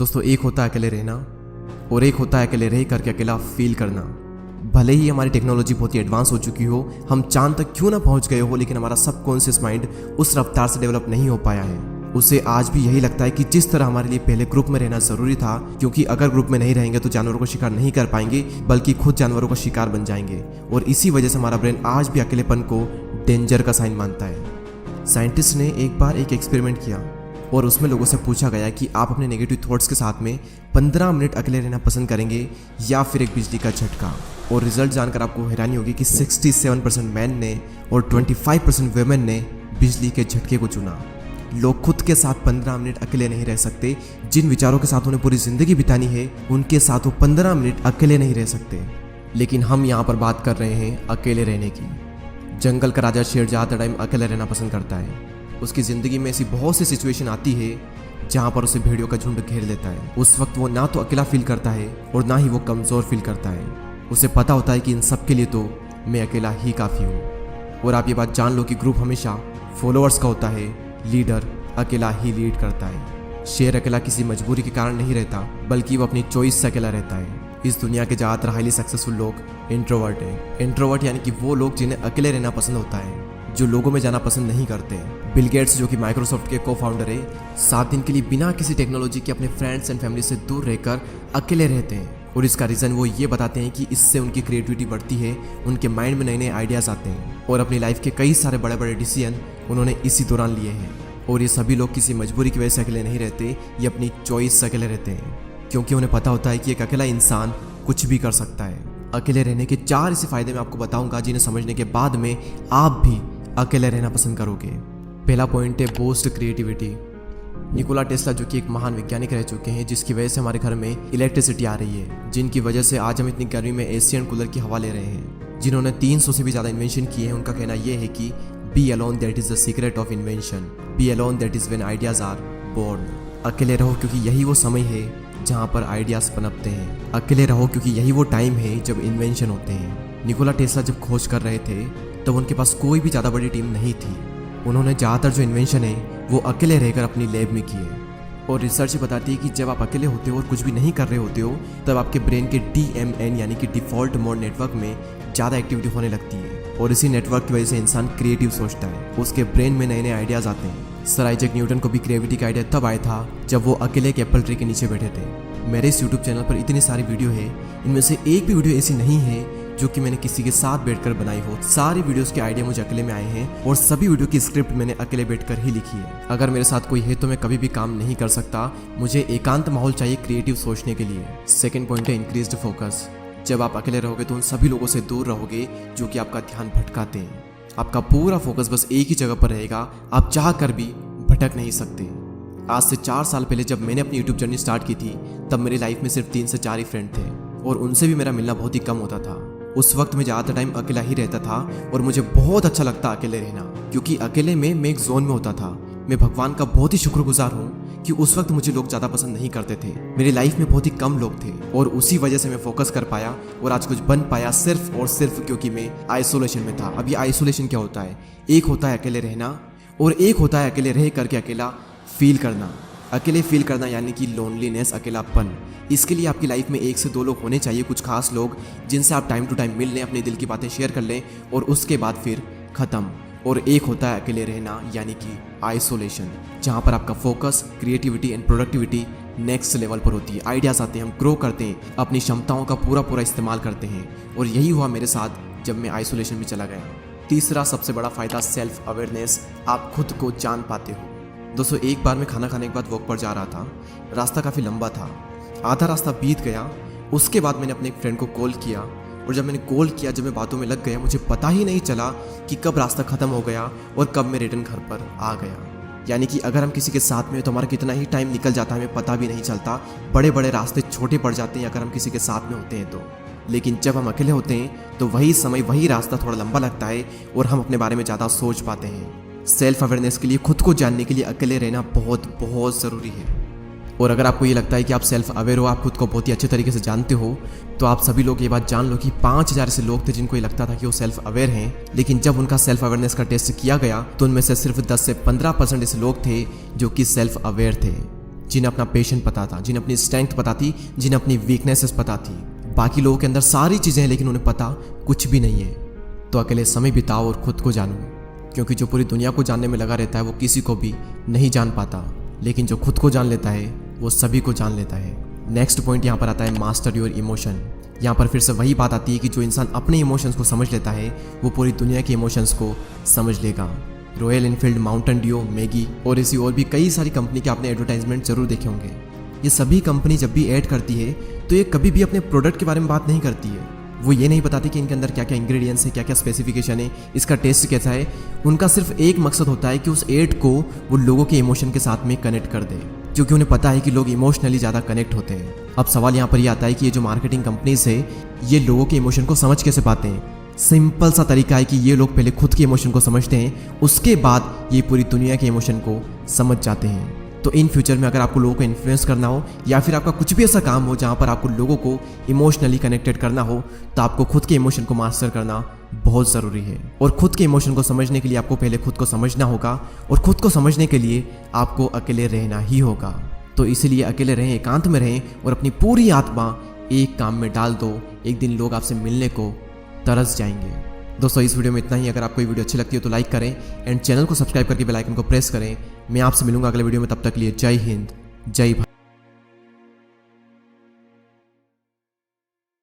दोस्तों, एक होता है अकेले रहना और एक होता है अकेले रह करके अकेला फील करना। भले ही हमारी टेक्नोलॉजी बहुत ही एडवांस हो चुकी हो, हम चांद तक क्यों ना पहुंच गए हो, लेकिन हमारा सबकॉन्शियस माइंड उस रफ्तार से डेवलप नहीं हो पाया है। उसे आज भी यही लगता है कि जिस तरह हमारे लिए पहले ग्रुप में रहना जरूरी था, क्योंकि अगर ग्रुप में नहीं रहेंगे तो जानवरों को शिकार नहीं कर पाएंगे, बल्कि खुद जानवरों का शिकार बन जाएंगे। और इसी वजह से हमारा ब्रेन आज भी अकेलेपन को डेंजर का साइन मानता है। साइंटिस्ट ने एक बार एक एक्सपेरिमेंट किया और उसमें लोगों से पूछा गया कि आप अपने नेगेटिव थॉट्स के साथ में 15 मिनट अकेले रहना पसंद करेंगे या फिर एक बिजली का झटका। और रिजल्ट जानकर आपको हैरानी होगी कि 67% मैन ने और 25% वेमेन ने बिजली के झटके को चुना। लोग खुद के साथ 15 मिनट अकेले नहीं रह सकते। जिन विचारों के साथ उन्हें पूरी जिंदगी बितानी है, उनके साथ वो 15 मिनट अकेले नहीं रह सकते। लेकिन हम यहाँ पर बात कर रहे हैं अकेले रहने की। जंगल का राजा शेर ज़्यादा टाइम अकेले रहना पसंद करता है। उसकी ज़िंदगी में ऐसी बहुत सी सिचुएशन आती है जहाँ पर उसे भेड़ियों का झुंड घेर लेता है। उस वक्त वो ना तो अकेला फील करता है और ना ही वो कमज़ोर फील करता है। उसे पता होता है कि इन सब के लिए तो मैं अकेला ही काफ़ी हूँ। और आप ये बात जान लो कि ग्रुप हमेशा फॉलोअर्स का होता है, लीडर अकेला ही लीड करता है। शेर अकेला किसी मजबूरी के कारण नहीं रहता, बल्कि वो अपनी चॉइस से अकेला रहता है। इस दुनिया के ज़्यादातर हाईली सक्सेसफुल लोग इंट्रोवर्ट हैं। इंट्रोवर्ट यानी कि वो लोग जिन्हें अकेले रहना पसंद होता है, जो लोगों में जाना पसंद नहीं करते। बिल गेट्स, जो कि माइक्रोसॉफ्ट के को फाउंडर है, 7 दिन के लिए बिना किसी टेक्नोलॉजी के अपने फ्रेंड्स एंड फैमिली से दूर रहकर अकेले रहते हैं। और इसका रीज़न वो ये बताते हैं कि इससे उनकी क्रिएटिविटी बढ़ती है, उनके माइंड में नए नए आइडियाज़ आते हैं और अपनी लाइफ के कई सारे बड़े बड़े डिसीजन उन्होंने इसी दौरान लिए हैं। और ये सभी लोग किसी मजबूरी की वजह से अकेले नहीं रहते, ये अपनी चॉइस से अकेले रहते हैं, क्योंकि उन्हें पता होता है कि एक अकेला इंसान कुछ भी कर सकता है। अकेले रहने के 4 ऐसे फायदे मैं आपको बताऊंगा जिन्हें समझने के बाद में आप भी अकेले रहना पसंद करोगे। पहला पॉइंट है बूस्ट क्रिएटिविटी। निकोला टेस्ला, जो कि एक महान वैज्ञानिक रह चुके हैं, जिसकी वजह से हमारे घर में इलेक्ट्रिसिटी आ रही है, जिनकी वजह से आज हम इतनी गर्मी में एशियन कूलर की हवा ले रहे हैं, जिन्होंने 300 से भी ज़्यादा इन्वेंशन किए हैं। उनका कहना यह है कि be alone that is the secret of invention, be alone that is when ideas are born. अकेले रहो क्योंकि यही वो समय है जहाँ पर आइडियाज़ पनपते हैं। अकेले रहो क्योंकि यही वो टाइम है जब इन्वेंशन होते हैं। निकोला टेस्ला जब खोज कर रहे थे तब उनके पास कोई भी ज़्यादा बड़ी टीम नहीं थी। उन्होंने ज़्यादातर जो इन्वेंशन है वो अकेले रहकर अपनी लैब में किए। और रिसर्च बताती है कि जब आप अकेले होते हो और कुछ भी नहीं कर रहे होते हो, तब आपके ब्रेन के DMN यानी कि डिफ़ॉल्ट मोड नेटवर्क में ज़्यादा एक्टिविटी होने लगती है। और इसी नेटवर्क की वजह से इंसान क्रिएटिव सोचता है, उसके ब्रेन में नए नए आइडियाज़ आते हैं। सर आइजैक न्यूटन को भी क्रिएटिविटी का आइडिया तब आया था जब वो अकेले एक एप्पल ट्री के नीचे बैठे थे। मेरे इस यूट्यूब चैनल पर इतनी सारी वीडियो है, इनमें से एक भी वीडियो ऐसी नहीं है जो कि मैंने किसी के साथ बैठकर बनाई हो। सारी वीडियोस के आइडिया मुझे अकेले में आए हैं और सभी वीडियो की स्क्रिप्ट मैंने अकेले बैठकर ही लिखी है। अगर मेरे साथ कोई है तो मैं कभी भी काम नहीं कर सकता। मुझे एकांत माहौल चाहिए क्रिएटिव सोचने के लिए। सेकंड पॉइंट है इंक्रीज्ड फोकस। जब आप अकेले रहोगे तो उन सभी लोगों से दूर रहोगे जो कि आपका ध्यान भटकाते हैं। आपका पूरा फोकस बस एक ही जगह पर रहेगा, आप चाह कर भी भटक नहीं सकते। आज से 4 साल पहले जब मैंने अपनी यूट्यूब जर्नी स्टार्ट की थी, तब मेरी लाइफ में सिर्फ 3 से 4 ही फ्रेंड थे और उनसे भी मेरा मिलना बहुत ही कम होता था। उस वक्त मैं ज़्यादातर टाइम अकेला ही रहता था और मुझे बहुत अच्छा लगता अकेले रहना, क्योंकि अकेले में मैं एक जोन में होता था। मैं भगवान का बहुत ही शुक्रगुजार हूँ कि उस वक्त मुझे लोग ज़्यादा पसंद नहीं करते थे। मेरी लाइफ में बहुत ही कम लोग थे और उसी वजह से मैं फोकस कर पाया और आज कुछ बन पाया, सिर्फ और सिर्फ क्योंकि मैं आइसोलेशन में था। अब ये आइसोलेशन क्या होता है? एक होता है अकेले रहना और एक होता है अकेले रह करके अकेला फील करना। अकेले फील करना यानी कि लोनलीनेस, अकेलापन। इसके लिए आपकी लाइफ में 1 से 2 लोग होने चाहिए, कुछ खास लोग जिनसे आप टाइम टू टाइम मिल लें, अपने दिल की बातें शेयर कर लें और उसके बाद फिर ख़त्म। और एक होता है अकेले रहना यानी कि आइसोलेशन, जहाँ पर आपका focus, creativity and productivity next level पर होती है। आइडियाज़ आते हैं, हम ग्रो करते हैं, अपनी क्षमताओं का पूरा इस्तेमाल करते हैं। और यही हुआ मेरे साथ जब मैं आइसोलेशन में चला गया। तीसरा सबसे बड़ा फ़ायदा सेल्फ अवेयरनेस। आप खुद को जान पाते हो। दोस्तों, एक बार मैं खाना खाने के बाद वॉक पर जा रहा था। रास्ता काफ़ी लंबा था, आधा रास्ता बीत गया। उसके बाद मैंने अपने एक फ्रेंड को कॉल किया और जब मैंने कॉल किया, जब मैं बातों में लग गया, मुझे पता ही नहीं चला कि कब रास्ता ख़त्म हो गया और कब मैं रिटर्न घर पर आ गया। यानी कि अगर हम किसी के साथ में तो हमारा कितना ही टाइम निकल जाता है हमें पता भी नहीं चलता। बड़े बड़े रास्ते छोटे पड़ जाते हैं अगर हम किसी के साथ में होते हैं तो। लेकिन जब हम अकेले होते हैं तो वही समय, वही रास्ता थोड़ा लंबा लगता है और हम अपने बारे में ज़्यादा सोच पाते हैं। सेल्फ अवेयरनेस के लिए, खुद को जानने के लिए अकेले रहना बहुत ज़रूरी है। और अगर आपको ये लगता है कि आप सेल्फ अवेयर हो, आप खुद को बहुत ही अच्छे तरीके से जानते हो, तो आप सभी लोग ये बात जान लो कि 5000 ऐसे लोग थे जिनको ये लगता था कि वो सेल्फ अवेयर हैं, लेकिन जब उनका सेल्फ अवेयरनेस का टेस्ट किया गया तो उनमें से सिर्फ 10 से 15% ऐसे लोग थे जो कि सेल्फ अवेयर थे। जिन्हें अपना पेशेंट पता था, जिन्हें अपनी स्ट्रेंथ पता थी, जिन्हें अपनी वीकनेसेस पता थी। बाकी लोगों के अंदर सारी चीज़ें हैं लेकिन उन्हें पता कुछ भी नहीं है। तो अकेले समय बिताओ और खुद को जानो, क्योंकि जो पूरी दुनिया को जानने में लगा रहता है वो किसी को भी नहीं जान पाता, लेकिन जो खुद को जान लेता है वो सभी को जान लेता है। नेक्स्ट पॉइंट यहाँ पर आता है मास्टर योर इमोशन। यहाँ पर फिर से वही बात आती है कि जो इंसान अपने इमोशंस को समझ लेता है वो पूरी दुनिया के इमोशंस को समझ लेगा। Royal Enfield, Mountain Dew, Maggi और ऐसी और भी कई सारी कंपनी के आपने एडवर्टाइजमेंट जरूर देखे होंगे। ये सभी कंपनी जब भी ऐड करती है तो ये कभी भी अपने प्रोडक्ट के बारे में बात नहीं करती है। वो ये नहीं बताती कि इनके अंदर क्या क्या इंग्रेडिएंट्स है, क्या क्या स्पेसिफिकेशन है, इसका टेस्ट कैसा है। उनका सिर्फ एक मकसद होता है कि उस एड को वो लोगों के इमोशन के साथ में कनेक्ट कर दे, क्योंकि उन्हें पता है कि लोग इमोशनली ज़्यादा कनेक्ट होते हैं। अब सवाल यहाँ पर ये आता है कि ये जो मार्केटिंग कंपनीज है ये लोगों के इमोशन को समझ कैसे पाते हैं। सिंपल सा तरीका है कि ये लोग पहले खुद के इमोशन को समझते हैं, उसके बाद ये पूरी दुनिया के इमोशन को समझ जाते हैं। तो इन फ्यूचर में अगर आपको लोगों को इन्फ्लुएंस करना हो या फिर आपका कुछ भी ऐसा काम हो जहाँ पर आपको लोगों को इमोशनली कनेक्टेड करना हो, तो आपको खुद के इमोशन को मास्टर करना बहुत ज़रूरी है। और खुद के इमोशन को समझने के लिए आपको पहले खुद को समझना होगा, और खुद को समझने के लिए आपको अकेले रहना ही होगा। तो इसीलिए अकेले रहें, एकांत में रहें और अपनी पूरी आत्मा एक काम में डाल दो। एक दिन लोग आपसे मिलने को तरस जाएंगे। दोस्तों इस वीडियो में इतना ही। अगर आपको ये वीडियो अच्छी लगती है तो लाइक करें एंड चैनल को सब्सक्राइब करके बेल आइकन को प्रेस करें। मैं आपसे मिलूंगा अगले वीडियो में, तब तक के लिए जय हिंद, जय भारत।